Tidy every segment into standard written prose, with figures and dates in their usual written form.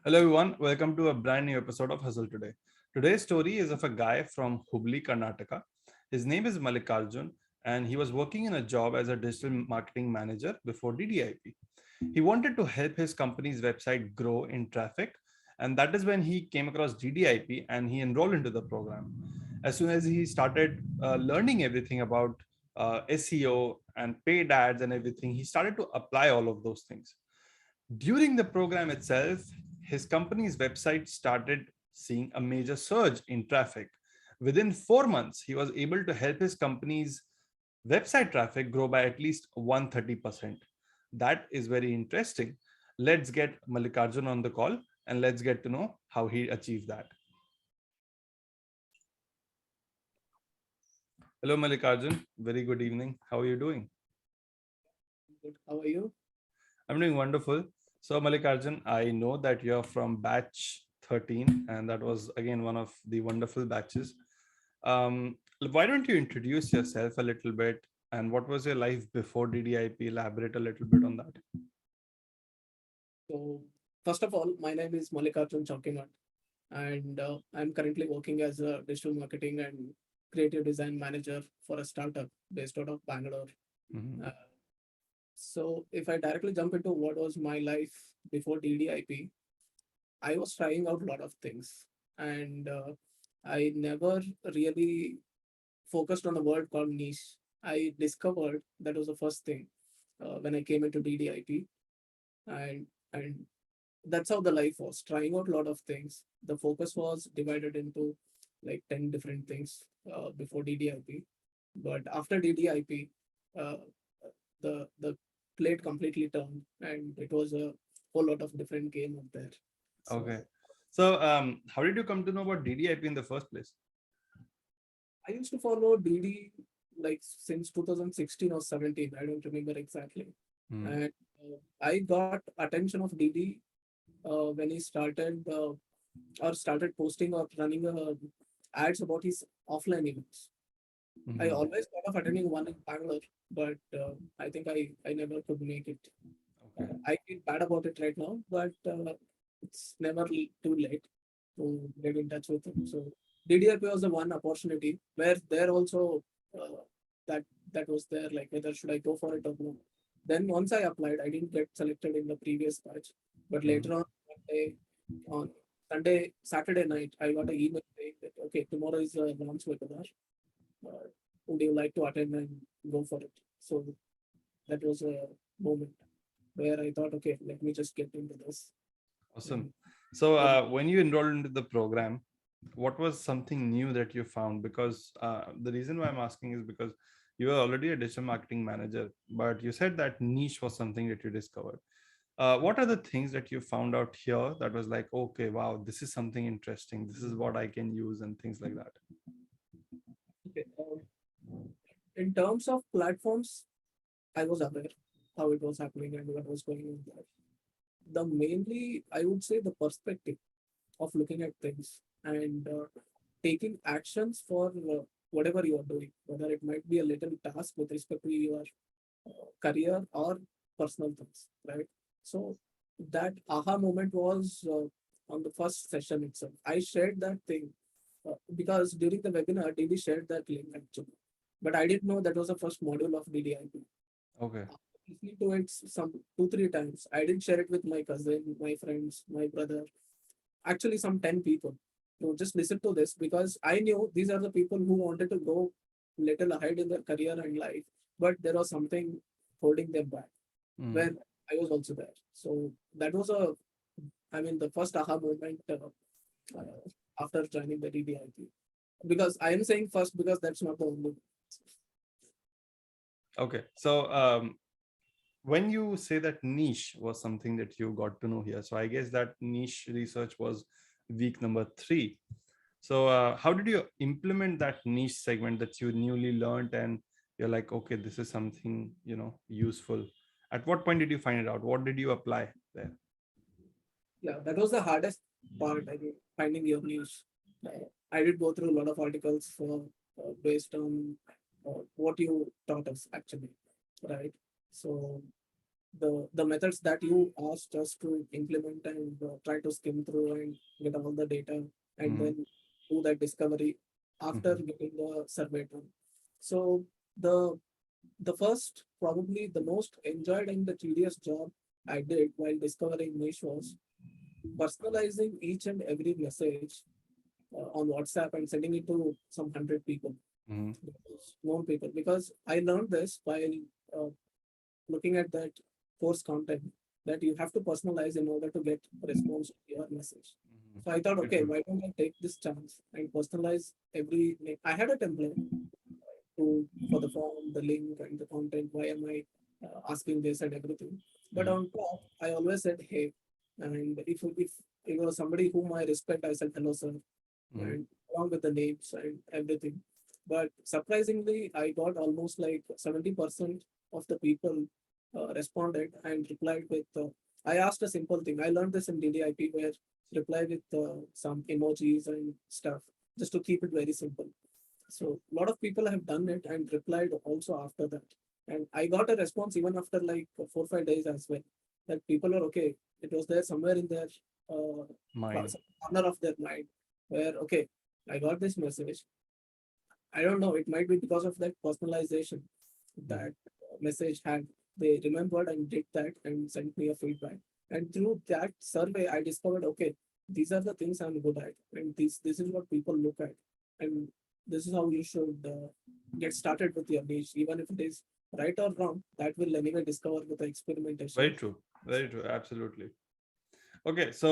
Hello, everyone. Welcome to a brand new episode of Hustle Today. Today's story is of a guy from Hubli, Karnataka. His name is Mallikarjun, and he was working in a job as a digital marketing manager before DDIP. He wanted to help his company's website grow in traffic, and that is when he came across DDIP and he enrolled into the program. As soon as he started learning everything about SEO and paid ads and everything, he started to apply all of those things. During the program itself, his company's website started seeing a major surge in traffic. Within 4 months, he was able to help his company's website traffic grow by at least 130%. That is very interesting. Let's get Mallikarjun on the call and let's get to know how he achieved that. Hello, Mallikarjun. Very good evening. How are you doing? Good. How are you? I'm doing wonderful. So, Mallikarjun, I know that you're from batch 13, and that was again one of the wonderful batches. Why don't you introduce yourself a little bit and what was your life before DDIP? Elaborate a little bit on that. So, first of all, my name is Mallikarjun Chowkinat, and I'm currently working as a digital marketing and creative design manager for a startup based out of Bangalore. Mhm. Uh, so, if I directly jump into what was my life before DDIP, I was trying out a lot of things, and I never really focused on the word called niche. I discovered that was the first thing when I came into DDIP, and and that's how the life was, trying out a lot of things. The focus was divided into like 10 different things before DDIP, but after DDIP, uh, the plate completely turned, and it was a whole lot of different game out there. So Okay. So, how did you come to know about DDIP in the first place? I used to follow DD like since 2016 or 17. I don't remember exactly. Mhm. And I got attention of DD when he started posting or running ads about his offline events. I Mhm. always thought of attending one in Bangalore, but I think I never could make it. Okay. I feel bad about it right now, but it's never too late to get in touch with him. So DDIP was the one opportunity where there also uh, that that was there, like whether should I go for it or no. Then once I applied, I didn't get selected in the previous batch, but Mhm. later one day on Saturday night, I got an email saying that okay, tomorrow is a launch webinar. Uh, would you like to attend and go for it? So that was a moment where I thought, okay, let me just get into this. Awesome. And So, then, when you enrolled into the program, what was something new that you found? Because the reason why I'm asking is because you were already a digital marketing manager, but you said that niche was something that you discovered. What are the things that you found out here that was like, okay, wow, this is something interesting. This is what I can use and things like that. okay, in terms of platforms, I was aware how it was happening and what was going on there. The mainly, I would say, the perspective of looking at things and taking actions for whatever you are doing, whether it might be a little task with respect to your career or personal things, right? So that aha moment was on the first session itself. I shared that thing because during the webinar, DD shared that link actually, but I didn't know that was the first module of DDIP. Okay. Listening to it some 2 3 times, I didn't share it with my cousin, my friends, my brother, actually some 10 people to just listen to this because I knew these are the people who wanted to go little ahead in their career and life, but there was something holding them back Mm. where I was also there. So that was a, I mean, the first aha moment after joining the DDIP. Because I am saying first because that's not the only. Okay. So, when you say that niche was something that you got to know here, so I guess that niche research was week number 3. So, how did you implement that niche segment that you newly learned and you're like, okay, this is something, useful? At what point did you find it out? What did you apply there? Yeah, that was the hardest part. I mean, finding your news. I did go through a lot of articles based on what you taught us actually, right? So the methods that you asked us to implement and try to skim through and get all the data and Mm-hmm. then do that discovery after Mm-hmm. getting the survey done. So the the first, probably the most enjoyed and the tedious job I did while discovering niche was personalizing each and every message on WhatsApp and sending it to some 100 people, Mm-hmm. known people, because I learned this while uh, looking at that course content, that you have to personalize in order to get a response to your message. Mm-hmm. So I thought, Very okay, true. why don't I take this chance and personalize every? Like, I had a template to for the form, the link, and the content. Why am I asking this and everything? But Mm-hmm. on top, I always said, hey, and if it was somebody whom I respect, I said hello, sir, Mm-hmm. and along with the names and everything. But surprisingly, I got almost like 70% of the people responded and replied with. I asked a simple thing. I learned this in DDIP where reply with some emojis and stuff just to keep it very simple. So a lot of people have done it and replied also after that. And I got a response even after like 4 or 5 days as well. That people are okay. It was there somewhere in their Mind. corner of their mind where okay, I got this message. I don't know. It might be because of that personalization Mm-hmm. that message had. They remembered and did that and sent me a feedback. And through that survey, I discovered okay, these are the things I'm good at, and this is what people look at, and this is how you should get started with your niche, even if it is right or wrong. That will anyway discover with the Very experimentation. true. Very true. Absolutely. Okay. So,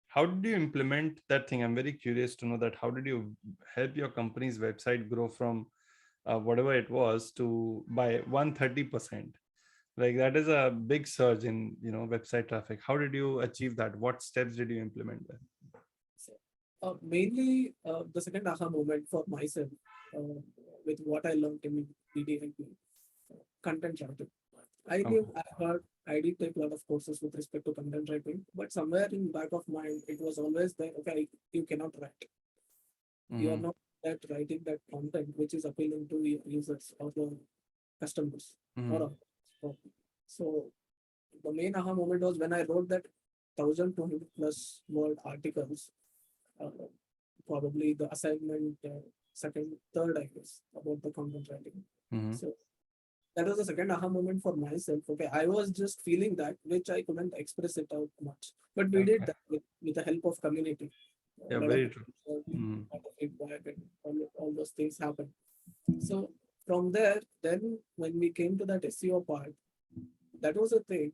how did you implement that thing? I'm very curious to know that. How did you help your company's website grow from whatever it was to by 130%? Like that is a big surge in website traffic. How did you achieve that? What steps did you implement there? So, mainly, the second aha moment for myself uh, with what I learned in DDIP, content writing. I Okay. knew I heard I did take a lot of courses with respect to content writing, but somewhere in back of mind, it was always there. Okay, you cannot write. You are Mm-hmm. not that writing that content which is appealing to your users or the customers or Mm-hmm. others. So the main aha moment was when I wrote that 1,200 plus word articles, uh, probably the assignment second, third, I guess, about the content writing. Mm-hmm. So that was the second aha moment for myself. Okay, I was just feeling that, which I couldn't express it out much. But we did Okay. that with the help of community. A Yeah. lot of Very true. people shared Mm-hmm. a lot of feedback and all those things happened. So from there, then when we came to that SEO part, that was a thing.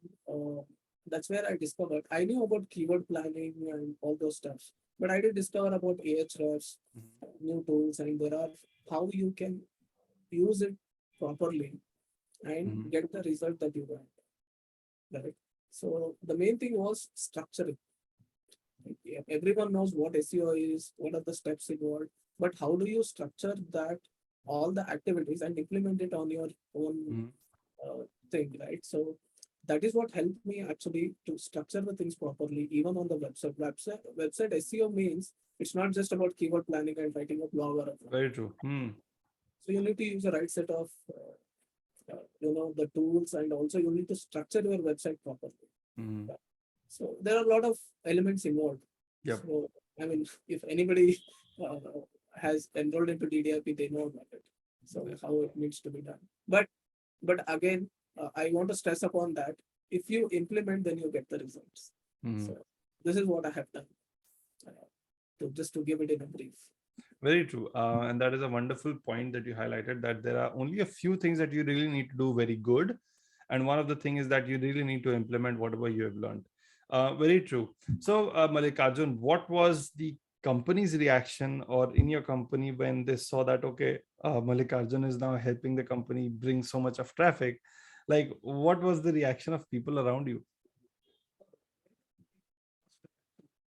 That's where I discovered. I knew about keyword planning and all those stuffs, but I did discover about Ahrefs, new tools, and there are how you can use it properly and Mm-hmm. get the result that you want. Right. So the main thing was structuring. Yeah, everyone knows what SEO is, what are the steps involved, but how do you structure that all the activities and implement it on your own Mm-hmm. thing, right? So that is what helped me actually to structure the things properly, even on the website. Website SEO means it's not just about keyword planning and writing a blog or a blog. Very true. Hmm. So you need to use the right set of the tools, and also you need to structure your website properly. Mm-hmm. So there are a lot of elements involved. Yep. So I mean, if anybody uh, has enrolled into DDIP, they know about it. So how it needs to be done. But again, I want to stress upon that if you implement, then you get the results. Mm-hmm. So this is what I have done. To just to give it in a brief. Very true. And that is a wonderful point that you highlighted, that there are only a few things that you really need to do very good. And one of the things is that you really need to implement whatever you have learned. Very true. So, Mallikarjun, what was the company's reaction or in your company when they saw that, okay, Mallikarjun is now helping the company bring so much of traffic? Like, what was the reaction of people around you?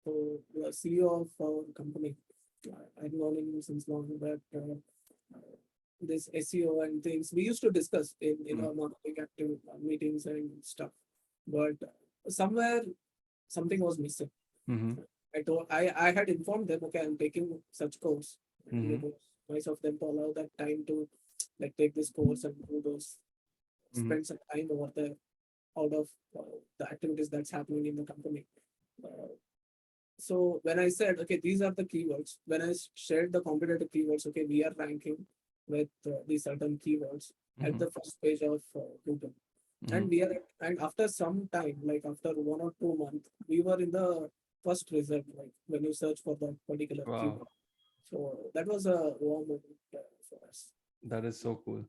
So the CEO of our company, I've known him since long, but this SEO and things we used to discuss in our marketing active meetings and stuff. But somewhere something was missing. Mm-hmm. I had informed them, okay, I'm taking such course. And Mm-hmm. it was nice of them to allow that time to like take this course and do those, Mm-hmm. spend some time over there. out of the activities that's happening in the company. Uh, so when I said, okay, these are the keywords, when I shared the competitive keywords, okay, we are ranking with these certain keywords at Mhm. the first page of Google. And Mhm. we are, and after some time, like after 1 or 2 months, we were in the first result, like when you search for that particular Wow, keyword. So that was a wow moment for us. that is so cool.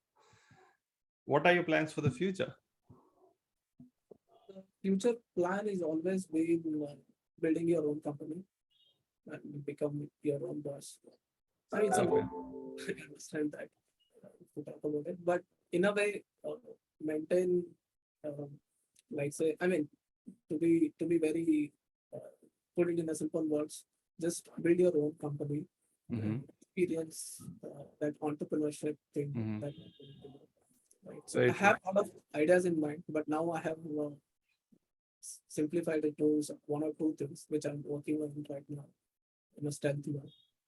What are your plans for the future? The future plan is always been building your own company and become your own boss. I mean, it's a Okay. lot. I understand that to talk about it, but in a way, maintain, um, like say, I mean, to be very put it in a simple words, just build your own company Mm-hmm. and experience that entrepreneurship thing Mm-hmm. that you're going to do. Right. So Very I true. have a lot of ideas in mind, but now I have simplified it to 1 or 2 things which I'm working on right now in a stealth manner,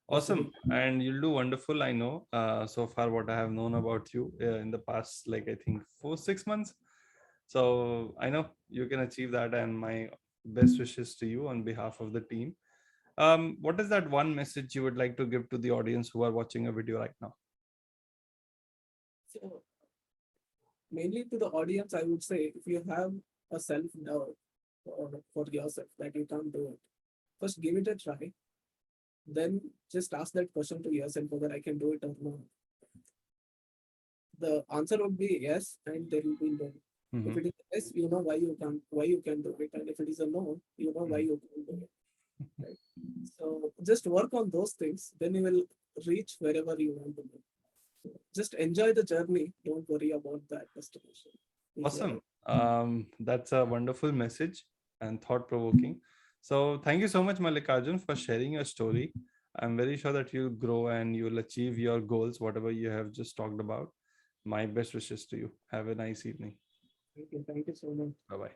possible. Awesome. And you'll do wonderful. I know so far what I have known about you in the past, like I think 4, 6 months. So I know you can achieve that. And my best wishes to you on behalf of the team. What is that one message you would like to give to the audience who are watching a video right now? So mainly to the audience, I would say if you have a self doubt for yourself that you can't do it, first give it a try. Then just ask that question to yourself whether I can do it or not. The answer would be yes, and there will be no. If Mm-hmm. it is yes, you know why you can do it, and if it is a no, you know why you can't do it. Right? So just work on those things, then you will reach wherever you want to go. So just enjoy the journey. Don't worry about that destination. Is what I. Awesome. That's a wonderful message and thought provoking. So, thank you so much, Mallikarjun, for sharing your story. I'm very sure that you'll grow and you'll achieve your goals, whatever you have just talked about. My best wishes to you. Have a nice evening. Thank you. Thank you so much. Bye bye.